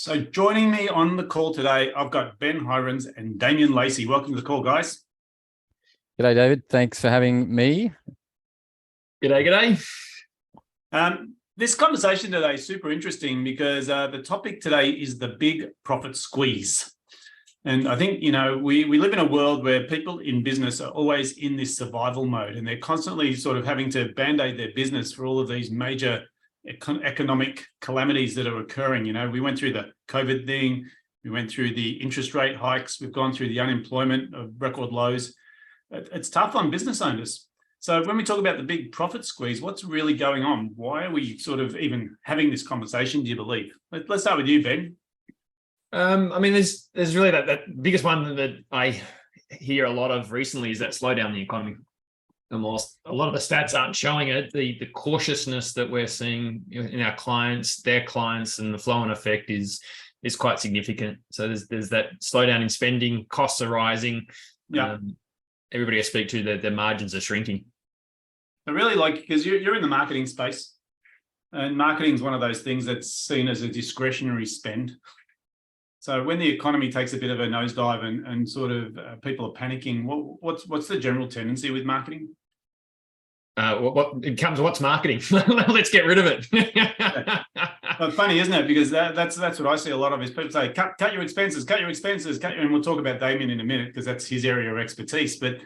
So joining me on the call today, I've got Ben Hirons and Damien Lacey. Welcome to the call, guys. G'day, David. Thanks for having me. G'day. This conversation today is super interesting because the topic today is the big profit squeeze. And I think, we live in a world where people in business are always in this survival mode, and they're constantly sort of having to band-aid their business for all of these major economic calamities that are occurring. We went through the COVID thing, we went through the interest rate hikes, we've gone through the unemployment of record lows. It's tough on business owners. So when we talk about the big profit squeeze, what's really going on? Why are we sort of even having this conversation, do you believe? Let's start with you, Ben. There's really that biggest one that I hear a lot of recently is that slowdown in the economy. And whilst a lot of the stats aren't showing it, the cautiousness that we're seeing in our clients, their clients, and the flow-on effect is quite significant. So there's that slowdown in spending, costs are rising. Yeah. Everybody I speak to, their margins are shrinking. I really like, because you're in the marketing space, and marketing is one of those things that's seen as a discretionary spend. So when the economy takes a bit of a nosedive and sort of people are panicking, what's the general tendency with marketing? What's marketing? Let's get rid of it. Well, funny, isn't it? Because that's what I see a lot of is people say, cut your expenses, and we'll talk about Damien in a minute because that's his area of expertise. But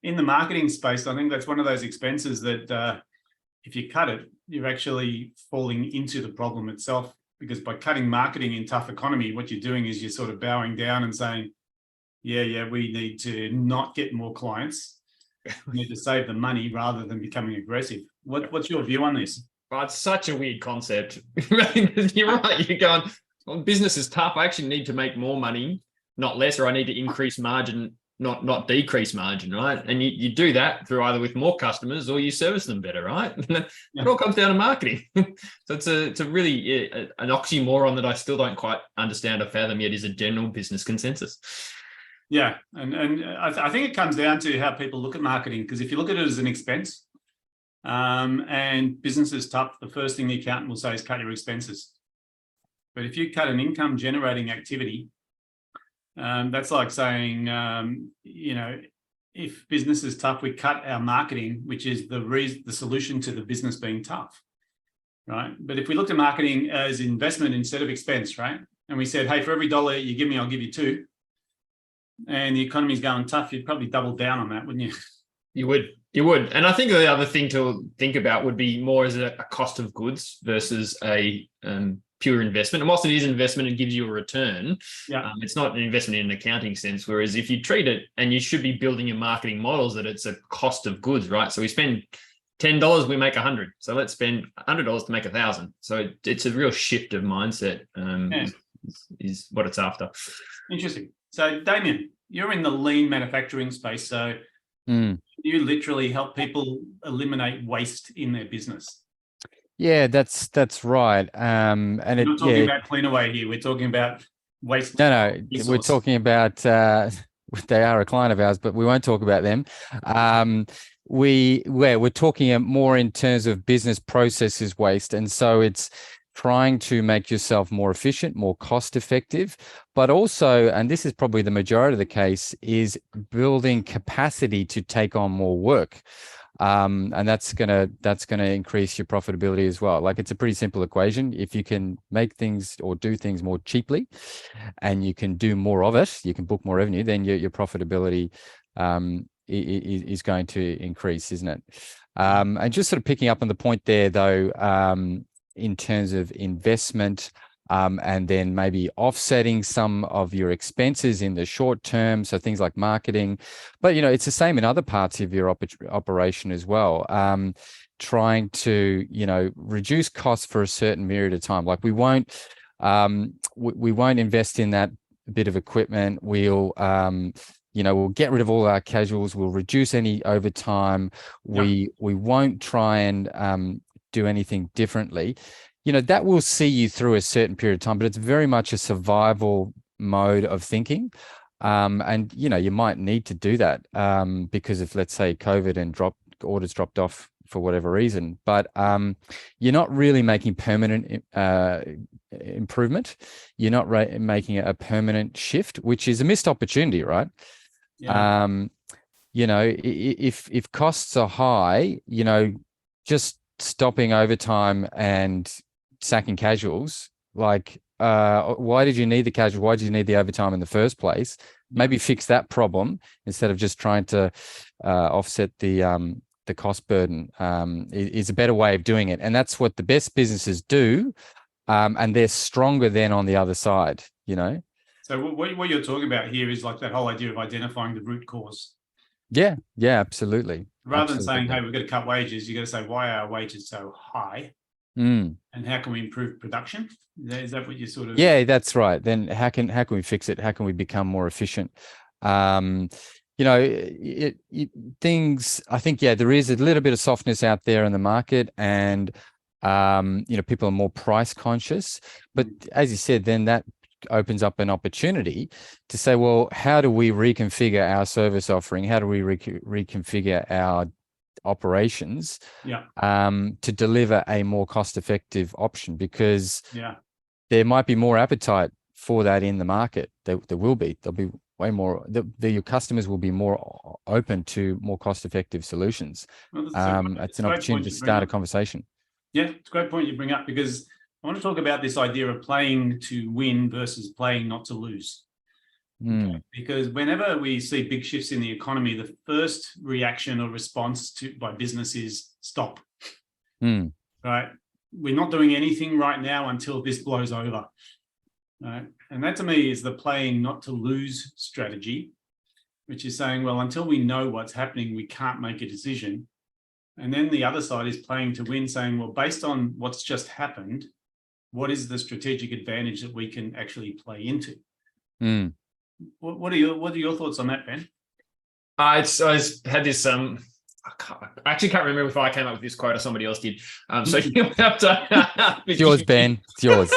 in the marketing space, I think that's one of those expenses that if you cut it, you're actually falling into the problem itself. Because by cutting marketing in tough economy, what you're doing is you're sort of bowing down and saying, yeah, we need to not get more clients. We need to save the money rather than becoming aggressive. What's your view on this? Well, it's such a weird concept. You're right. You're going, well, business is tough. I actually need to make more money, not less, or I need to increase margin, not decrease margin, right? And you do that through either with more customers or you service them better, right? It all comes down to marketing. So it's a really an oxymoron that I still don't quite understand or fathom yet is a general business consensus. Yeah, and I think it comes down to how people look at marketing, because if you look at it as an expense and business is tough, the first thing the accountant will say is cut your expenses. But if you cut an income generating activity, that's like saying, if business is tough, we cut our marketing, which is the solution to the business being tough, right? But if we looked at marketing as investment instead of expense, right? And we said, hey, for every dollar you give me, I'll give you $2. And the economy's going tough, you'd probably double down on that, wouldn't you? You would. And I think the other thing to think about would be more as a cost of goods versus a pure investment. And whilst it is investment and gives you a return, it's not an investment in an accounting sense. Whereas if you treat it, and you should be building your marketing models that it's a cost of goods, right? So we spend $10, we make 100. So let's spend $100 to make 1,000. So it's a real shift of mindset is what it's after. Interesting. So Damien, you're in the lean manufacturing space. So you literally help people eliminate waste in their business. Yeah, that's right. And we're not talking about Cleanaway here. We're talking about waste. No, we're talking about they are a client of ours, but we won't talk about them. We're talking more in terms of business processes waste, and so it's trying to make yourself more efficient, more cost effective, but also, and this is probably the majority of the case, is building capacity to take on more work. And that's gonna increase your profitability as well. Like, it's a pretty simple equation. If you can make things or do things more cheaply, and you can do more of it, you can book more revenue, then your profitability is going to increase, isn't it? And just sort of picking up on the point there, though, in terms of investment, and then maybe offsetting some of your expenses in the short term, so things like marketing. But it's the same in other parts of your operation as well. Trying to reduce costs for a certain period of time. Like, we won't invest in that bit of equipment. We'll get rid of all our casuals. We'll reduce any overtime. We won't try and do anything differently. That will see you through a certain period of time, but it's very much a survival mode of thinking. And you might need to do that because if, let's say, COVID and orders dropped off for whatever reason, but you're not really making permanent improvement. You're not making a permanent shift, which is a missed opportunity, right? Yeah. You know, if costs are high, you know, just stopping overtime and sacking casuals, like, why did you need the casual? Why did you need the overtime in the first place? Maybe fix that problem instead of just trying to offset the cost burden. Is a better way of doing it, and that's what the best businesses do, and they're stronger than on the other side. You know. So what you're talking about here is like that whole idea of identifying the root cause. Yeah, absolutely. Rather than saying, hey, we've got to cut wages, you got to say, why are our wages so high? And how can we improve production? Is that what you sort of? Yeah, that's right. Then how can we fix it? How can we become more efficient? You know, things. I think there is a little bit of softness out there in the market, and you know, people are more price conscious. But as you said, then that opens up an opportunity to say, well, how do we reconfigure our service offering? How do we reconfigure our operations to deliver a more cost-effective option? Because there might be more appetite for that in the market. There will be. There'll be way more. Your customers will be more open to more cost-effective solutions. Well, it's an opportunity to start a conversation. Yeah, it's a great point you bring up, because I want to talk about this idea of playing to win versus playing not to lose. Okay? Because whenever we see big shifts in the economy, the first reaction or response by business is stop. Right? We're not doing anything right now until this blows over. Right? And that to me is the playing not to lose strategy, which is saying, well, until we know what's happening, we can't make a decision. And then the other side is playing to win, saying, well, based on what's just happened, what is the strategic advantage that we can actually play into? What are your thoughts on that, Ben? I had this. I actually can't remember if I came up with this quote or somebody else did. So you'll have to. It's yours, Ben. It's yours.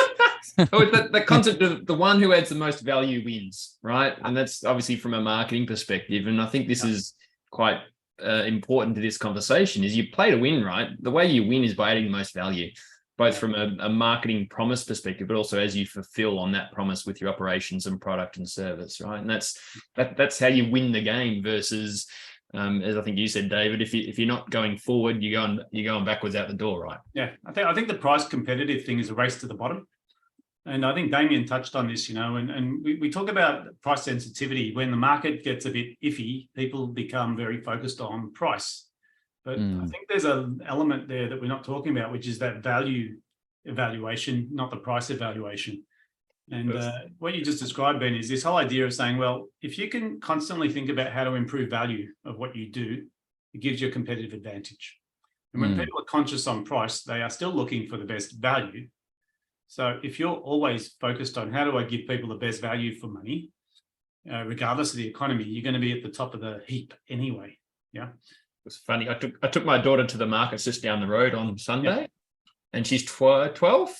The concept of the one who adds the most value wins, right? And that's obviously from a marketing perspective. And I think this is quite important to this conversation. Is you play to win, right? The way you win is by adding the most value, both from a marketing promise perspective, but also as you fulfill on that promise with your operations and product and service, right? And that's how you win the game versus, as I think you said, David, if you're not going forward, you're going backwards out the door, right? Yeah, I think the price competitive thing is a race to the bottom. And I think Damien touched on this, you know, and we talk about price sensitivity. When the market gets a bit iffy, people become very focused on price. But I think there's an element there that we're not talking about, which is that value evaluation, not the price evaluation. And what you just described, Ben, is this whole idea of saying, well, if you can constantly think about how to improve value of what you do, it gives you a competitive advantage. And when people are conscious on price, they are still looking for the best value. So if you're always focused on how do I give people the best value for money, regardless of the economy, you're going to be at the top of the heap anyway. Yeah. It's funny. I took my daughter to the markets just down the road on Sunday, and she's 12,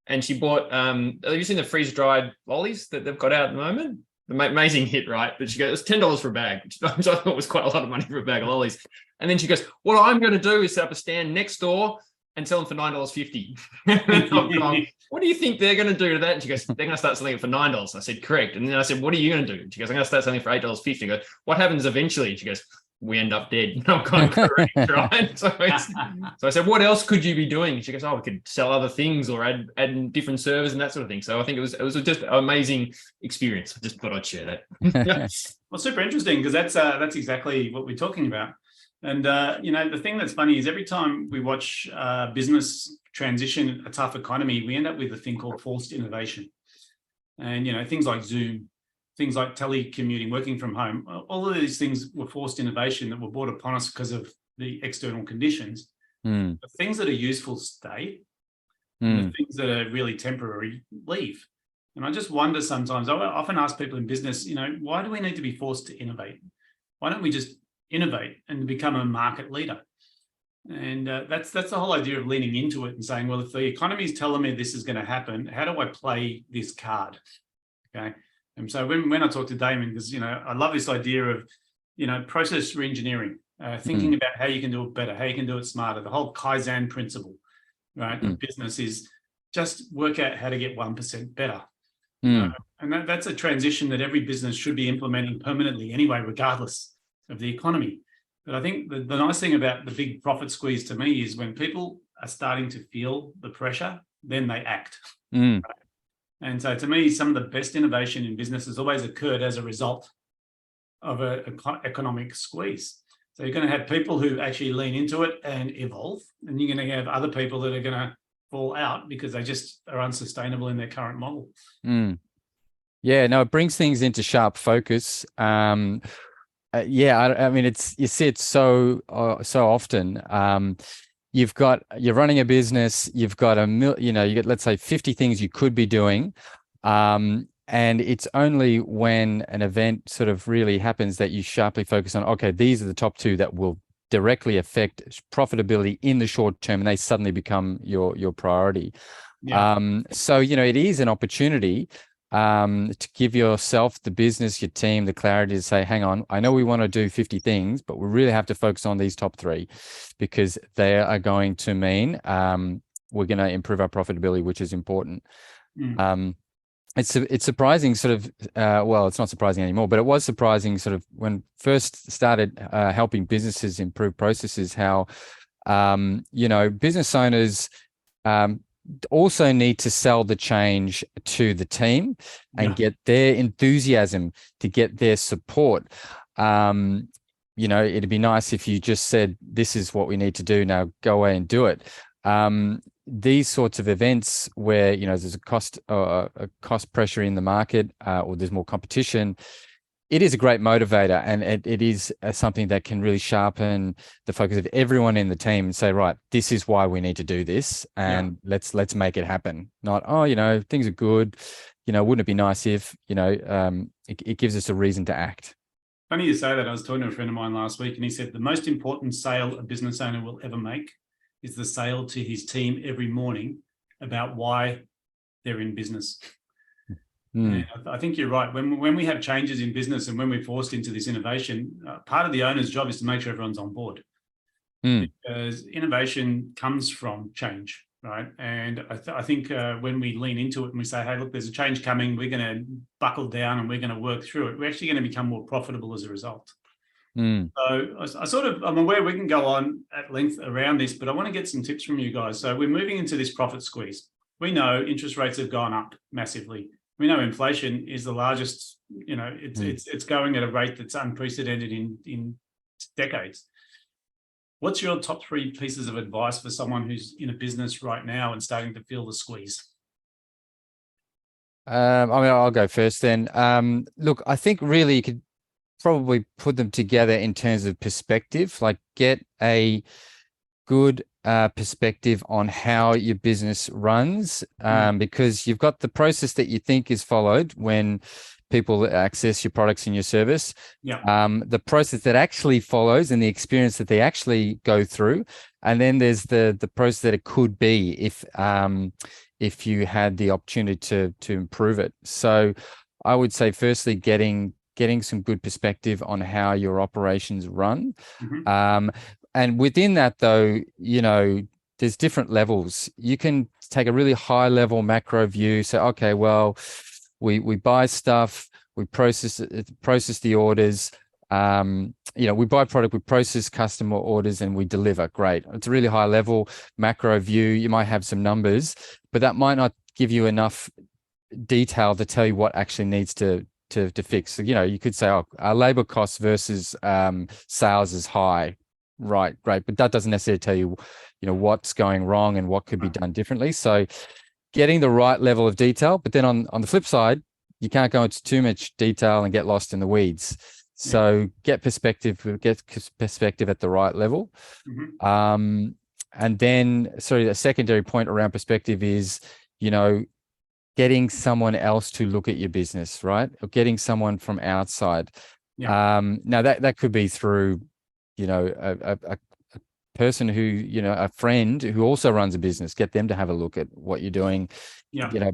and she bought. Have you seen the freeze dried lollies that they've got out at the moment? The amazing hit, right? But she goes, it's $10 for a bag, which I thought was quite a lot of money for a bag of lollies. And then she goes, what I'm going to do is set up a stand next door and sell them for $9.50. What do you think they're going to do to that? And she goes, they're going to start selling it for $9. I said, correct. And then I said, what are you going to do? And she goes, I'm going to start selling it for $8.50. I go, what happens eventually? And she goes, we end up dead. I'm kind of correct, right? So I said, what else could you be doing? She goes, we could sell other things or add different servers and that sort of thing. So I think it was just an amazing experience. I just thought I'd share that. Well, super interesting, because that's exactly what we're talking about. And you know, the thing that's funny is every time we watch business transition a tough economy, we end up with a thing called forced innovation. And you know, things like Zoom, things like telecommuting, working from home, all of these things were forced innovation that were brought upon us because of the external conditions. The things that are useful stay, the things that are really temporary leave. And I just wonder sometimes, I often ask people in business, you know, why do we need to be forced to innovate? Why don't we just innovate and become a market leader? And that's the whole idea of leaning into it and saying, well, if the economy is telling me this is going to happen, how do I play this card? Okay. And so when I talk to Damon, because, you know, I love this idea of, you know, process reengineering. thinking about how you can do it better, how you can do it smarter. The whole Kaizen principle, right, of business is just work out how to get 1% better. And that's a transition that every business should be implementing permanently anyway, regardless of the economy. But I think the nice thing about the big profit squeeze to me is when people are starting to feel the pressure, then they act. Right? And so to me, some of the best innovation in business has always occurred as a result of an economic squeeze. So you're going to have people who actually lean into it and evolve, and you're going to have other people that are going to fall out because they just are unsustainable in their current model. Yeah, no, it brings things into sharp focus. I mean, it's, you see it so often. You're running a business, you've got you get, let's say 50 things you could be doing. And it's only when an event sort of really happens that you sharply focus on, okay, these are the top 2 that will directly affect profitability in the short term, and they suddenly become your priority. So, it is an opportunity to give yourself, the business, your team, the clarity to say, hang on, I know we want to do 50 things, but we really have to focus on these top 3 because they are going to mean we're going to improve our profitability, which is important. It's surprising sort of, well, it's not surprising anymore, but it was surprising sort of when first started helping businesses improve processes, how, business owners also need to sell the change to the team and get their enthusiasm, to get their support. It'd be nice if you just said, this is what we need to do now, go away and do it. These sorts of events where there's a cost pressure in the market, or there's more competition, it is a great motivator, and it is something that can really sharpen the focus of everyone in the team and say, right, this is why we need to do this, and let's make it happen. Not, things are good, wouldn't it be nice if, it gives us a reason to act. Funny you say that. I was talking to a friend of mine last week, and he said the most important sale a business owner will ever make is the sale to his team every morning about why they're in business. And I think you're right. When we have changes in business and when we're forced into this innovation, part of the owner's job is to make sure everyone's on board. Because innovation comes from change, right? And I think when we lean into it and we say, hey, look, there's a change coming, we're going to buckle down and we're going to work through it, we're actually going to become more profitable as a result. So I'm aware we can go on at length around this, but I want to get some tips from you guys. So we're moving into this profit squeeze. We know interest rates have gone up massively. We know inflation is the largest, it's going at a rate that's unprecedented in decades. What's your top 3 pieces of advice for someone who's in a business right now and starting to feel the squeeze? I'll go first then. Look, I think really you could probably put them together in terms of perspective, like get a good perspective on how your business runs, because you've got the process that you think is followed when people access your products and your service, the process that actually follows and the experience that they actually go through, and then there's the process that it could be if you had the opportunity to improve it. So I would say firstly getting some good perspective on how your operations run. And within that, though, there's different levels. You can take a really high level macro view. Say, okay, well, we buy stuff, we process the orders. We buy product, we process customer orders, and we deliver. Great. It's a really high level macro view. You might have some numbers, but that might not give you enough detail to tell you what actually needs to fix. So, you could say, our labor costs versus sales is high. Right, great. But that doesn't necessarily tell you, what's going wrong and what could be done differently. So getting the right level of detail, but then on the flip side, you can't go into too much detail and get lost in the weeds. So get perspective at the right level. And then, the secondary point around perspective is, getting someone else to look at your business, right? Or getting someone from outside. Now that could be through, a person who, a friend who also runs a business, get them to have a look at what you're doing,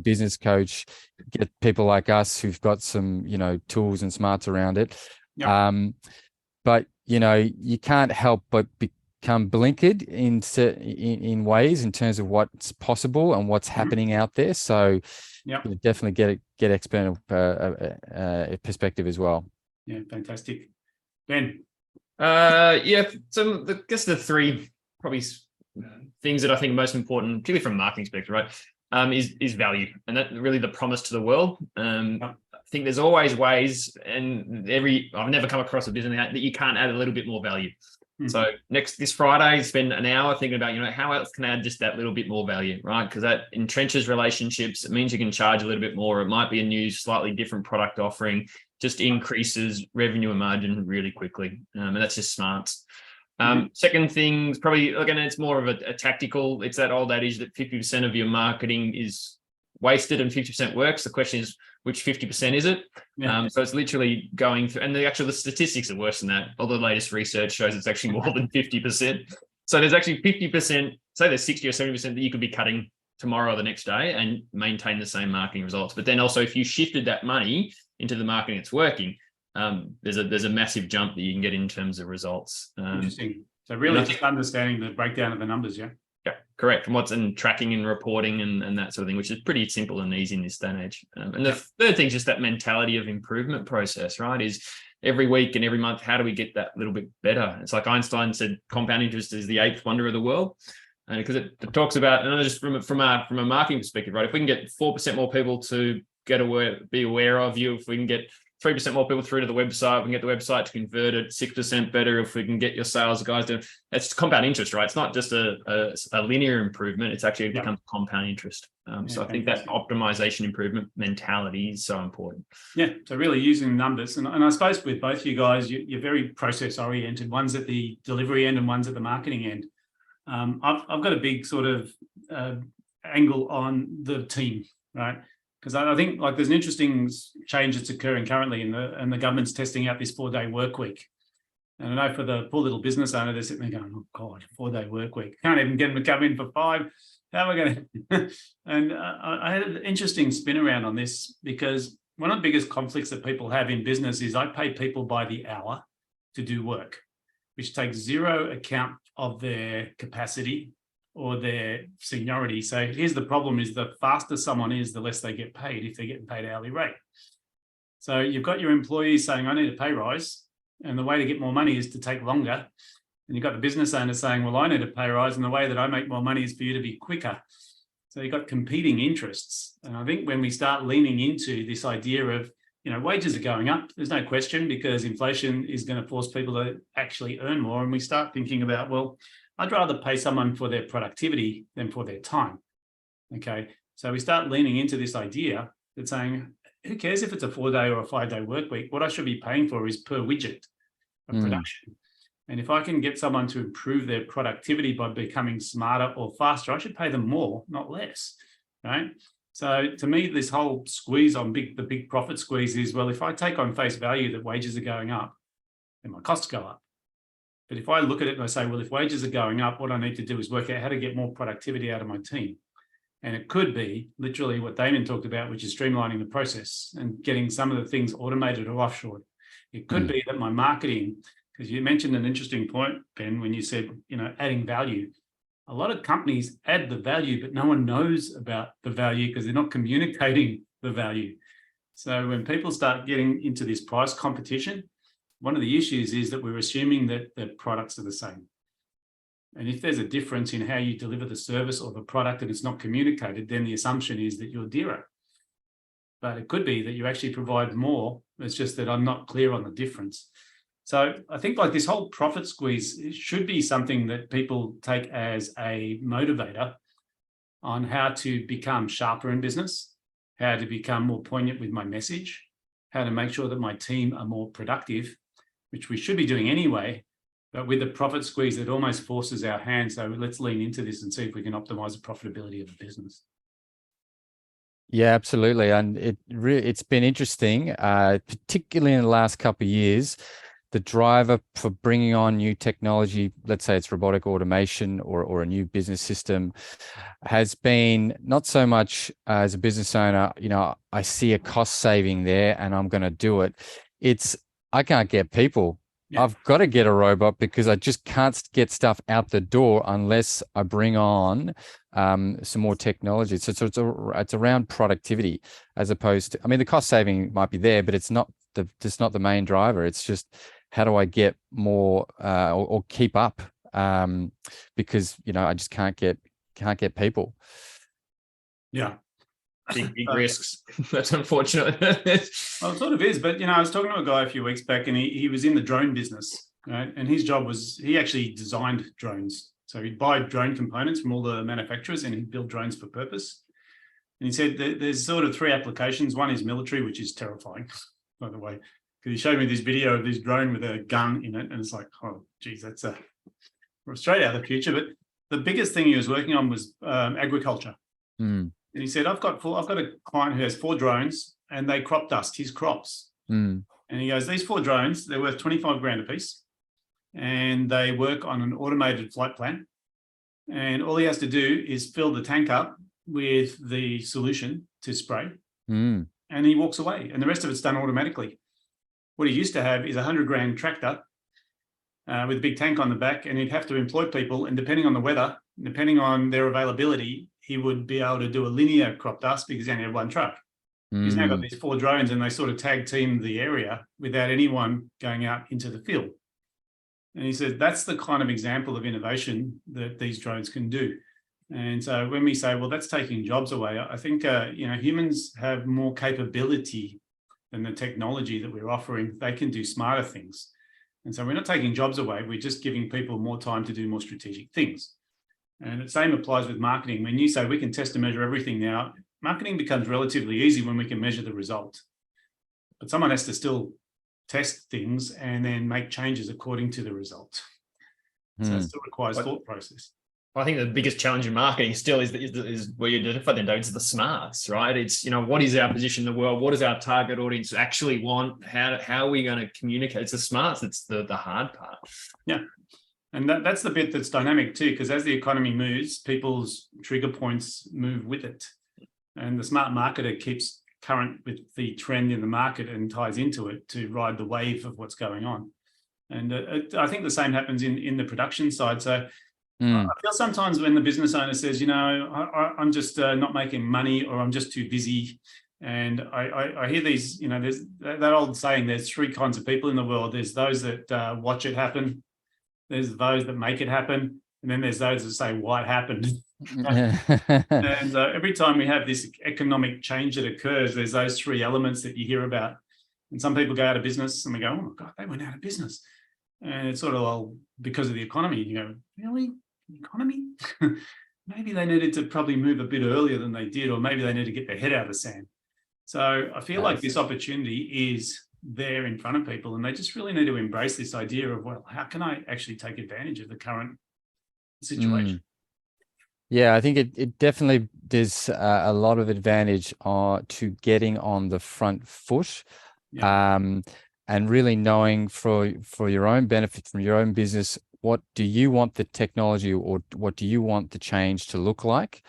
business coach, get people like us who've got some, tools and smarts around it. But you can't help but become blinkered in ways in terms of what's possible and what's happening out there. So definitely get external perspective as well. Yeah, fantastic. Ben. So I guess the three probably things that I think are most important, particularly from a marketing perspective, right, is value, and that really the promise to the world. I think there's always ways, and I've never come across a business that you can't add a little bit more value. So this Friday, spend an hour thinking about, how else can I add just that little bit more value, right? Because that entrenches relationships. It means you can charge a little bit more. It might be a new, slightly different product offering, just increases revenue and margin really quickly. And that's just smarts. Second thing, probably, again, it's more of a tactical, it's that old adage that 50% of your marketing is wasted and 50% works. The question is, which 50% is it? So it's literally going through, and the statistics are worse than that. All the latest research shows it's actually more than 50%. So there's actually 50%, say there's 60 or 70% that you could be cutting tomorrow or the next day and maintain the same marketing results. But then also, if you shifted that money into the marketing that's working, there's a massive jump that you can get in terms of results. Interesting. So really just understanding the breakdown of the numbers, yeah? Yeah, correct. And what's in tracking and reporting and that sort of thing, which is pretty simple and easy in this day and age. And the third thing is just that mentality of improvement process, right? Is every week and every month, how do we get that little bit better? It's like Einstein said, compound interest is the eighth wonder of the world. And because it talks about, and just from a marketing perspective, right? If we can get 4% more people to be aware of you, if we can get 3% more people through to the website, we can get the website to convert it 6% better. If we can get your sales guys to, it's compound interest, right? It's not just a linear improvement. It's actually becomes compound interest. So I think that optimization improvement mentality is so important. Yeah. So really using numbers, and I suppose with both of you guys, you're very process oriented. One's at the delivery end and one's at the marketing end. I've got a big sort of angle on the team, right? Because I think like there's an interesting change that's occurring currently, and the government's testing out this 4-day work week. And I know for the poor little business owner, they're sitting there going, "Oh God, 4-day work week! Can't even get them to come in for 5. How am I going to?" And I had an interesting spin around on this, because one of the biggest conflicts that people have in business is I pay people by the hour to do work, which takes zero account of their capacity or their seniority. So here's the problem: is the faster someone is, the less they get paid if they're getting paid hourly rate. So you've got your employees saying, "I need a pay rise," and the way to get more money is to take longer. And you've got the business owner saying, "Well, I need a pay rise, and the way that I make more money is for you to be quicker." So you've got competing interests. And I think when we start leaning into this idea of, wages are going up, there's no question, because inflation is going to force people to actually earn more. And we start thinking about, well, I'd rather pay someone for their productivity than for their time. Okay. So we start leaning into this idea that's saying, who cares if it's a 4-day or a 5-day work week? What I should be paying for is per widget of production. And if I can get someone to improve their productivity by becoming smarter or faster, I should pay them more, not less. Right. So to me, this whole squeeze on the big profit squeeze is, well, if I take on face value that wages are going up, then my costs go up. But if I look at it and I say, well, if wages are going up, what I need to do is work out how to get more productivity out of my team. And it could be literally what Damien talked about, which is streamlining the process and getting some of the things automated or offshored. It could be that my marketing, because you mentioned an interesting point, Ben, when you said, adding value. A lot of companies add the value, but no one knows about the value because they're not communicating the value. So when people start getting into this price competition, one of the issues is that we're assuming that the products are the same. And if there's a difference in how you deliver the service or the product and it's not communicated, then the assumption is that you're dearer. But it could be that you actually provide more. It's just that I'm not clear on the difference. So I think like this whole profit squeeze should be something that people take as a motivator on how to become sharper in business, how to become more poignant with my message, how to make sure that my team are more productive, which we should be doing anyway, but with the profit squeeze, it almost forces our hand. So let's lean into this and see if we can optimize the profitability of the business. Yeah, absolutely. And it's been interesting, particularly in the last couple of years. The driver for bringing on new technology, let's say it's robotic automation or a new business system, has been not so much as a business owner, I see a cost saving there and I'm going to do it. It's, I can't get people Yeah. I've got to get a robot because I just can't get stuff out the door unless I bring on some more technology. So it's around productivity as opposed to, I mean, the cost saving might be there, but it's not the main driver. It's just how do I get more or keep up because I just can't get people. Yeah. Big risks. That's unfortunate. Well, it sort of is, but I was talking to a guy a few weeks back, and he was in the drone business, right? And his job was he actually designed drones. So he'd buy drone components from all the manufacturers, and he'd build drones for purpose. And he said there's sort of three applications. One is military, which is terrifying, by the way, because he showed me this video of this drone with a gun in it, and it's like, oh, geez, that's we're straight out of the future. But the biggest thing he was working on was agriculture. Mm. And he said, I've got a client who has 4 drones and they crop dust his crops. Mm. And he goes, these 4 drones, they're worth 25 grand a piece. And they work on an automated flight plan. And all he has to do is fill the tank up with the solution to spray. Mm. And he walks away. And the rest of it's done automatically. What he used to have is a 100 grand tractor with a big tank on the back. And he'd have to employ people. And depending on the weather, depending on their availability, he would be able to do a linear crop dust because he only had 1 truck. He's now got these 4 drones and they sort of tag team the area without anyone going out into the field. And he said, that's the kind of example of innovation that these drones can do. And so when we say, well, that's taking jobs away, I think, humans have more capability than the technology that we're offering. They can do smarter things. And so we're not taking jobs away. We're just giving people more time to do more strategic things. And the same applies with marketing. When you say we can test and measure everything now, marketing becomes relatively easy when we can measure the result. But someone has to still test things and then make changes according to the result. So it still requires thought process. I think the biggest challenge in marketing still is where you identify them, David, it's the smarts, right? It's, what is our position in the world? What does our target audience actually want? How are we going to communicate? It's the smarts that's the hard part. Yeah. And that's the bit that's dynamic too, because as the economy moves, people's trigger points move with it. And the smart marketer keeps current with the trend in the market and ties into it to ride the wave of what's going on. And I think the same happens in the production side. So I feel sometimes when the business owner says, I'm just not making money, or I'm just too busy. And I hear these, there's that old saying, there's 3 kinds of people in the world. There's those that watch it happen. There's those that make it happen. And then there's those that say, why it happened. And every time we have this economic change that occurs, there's those 3 elements that you hear about. And some people go out of business and we go, oh my God, they went out of business. And it's sort of because of the economy. You go, really? The economy? Maybe they needed to probably move a bit earlier than they did, or maybe they need to get their head out of the sand. So I feel like this opportunity is there in front of people, and they just really need to embrace this idea of, well, how can I actually take advantage of the current situation? Yeah, I think it definitely there's a lot of advantage to getting on the front foot, and really knowing for your own benefit from your own business, what do you want the technology or what do you want the change to look like?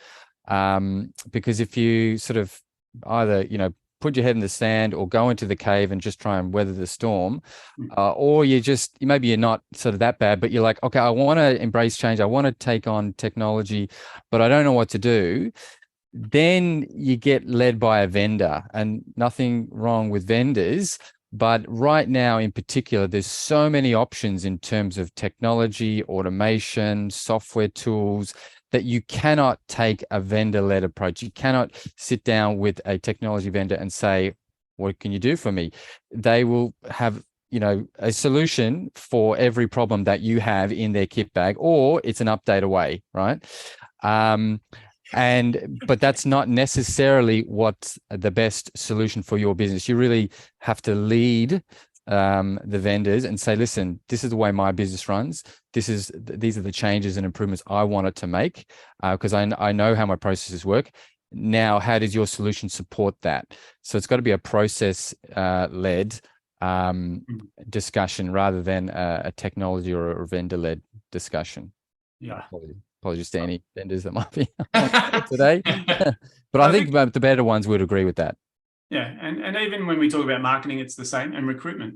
Because if you sort of either put your head in the sand or go into the cave and just try and weather the storm, or maybe you're not sort of that bad, but you're like, okay, I want to embrace change, I want to take on technology, but I don't know what to do. Then you get led by a vendor, and nothing wrong with vendors, but right now in particular, there's so many options in terms of technology, automation, software tools, that you cannot take a vendor-led approach. You cannot sit down with a technology vendor and say, what can you do for me? They will have, a solution for every problem that you have in their kit bag, or it's an update away, right? But that's not necessarily what's the best solution for your business. You really have to lead the vendors and say, listen, this is the way my business runs. These are the changes and improvements I wanted to make, because I know how my processes work. Now, how does your solution support that? So it's got to be a process led discussion rather than a technology or a vendor led discussion. Yeah. Apologies to any vendors that might be today, but I think the better ones would agree with that. Yeah, and even when we talk about marketing, it's the same, and recruitment.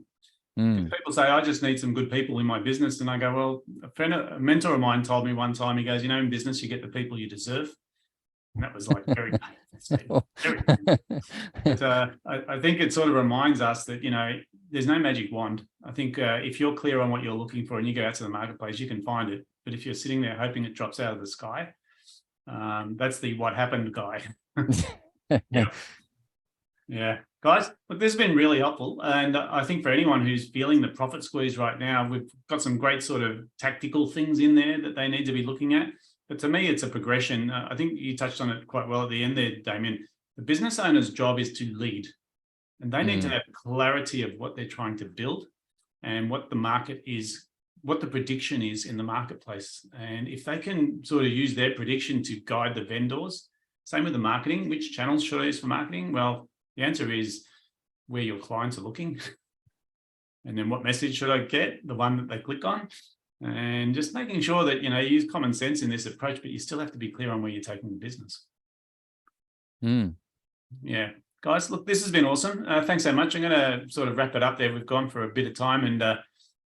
Mm. People say, I just need some good people in my business. And I go, well, a mentor of mine told me one time, he goes, in business, you get the people you deserve. And that was like very painful. But I think it sort of reminds us that, there's no magic wand. I think if you're clear on what you're looking for and you go out to the marketplace, you can find it. But if you're sitting there hoping it drops out of the sky, that's the what happened guy. Yeah. Guys, look, this has been really helpful. And I think for anyone who's feeling the profit squeeze right now, we've got some great sort of tactical things in there that they need to be looking at. But to me, it's a progression. I think you touched on it quite well at the end there, Damien. The business owner's job is to lead. And they need to have clarity of what they're trying to build and what the market is, what the prediction is in the marketplace. And if they can sort of use their prediction to guide the vendors, same with the marketing, which channels should I use for marketing? Well, the answer is where your clients are looking. And then what message should I get? The one that they click on. And just making sure that, you use common sense in this approach, but you still have to be clear on where you're taking the business. Yeah. Guys, look, this has been awesome. Thanks so much. I'm going to sort of wrap it up there. We've gone for a bit of time. And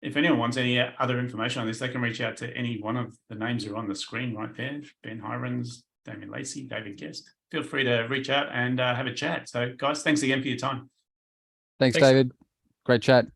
if anyone wants any other information on this, they can reach out to any one of the names that are on the screen right there. Ben Hirons, Damien Lacey, David Guest. Feel free to reach out and have a chat. So guys, thanks again for your time. Thanks, David. Great chat.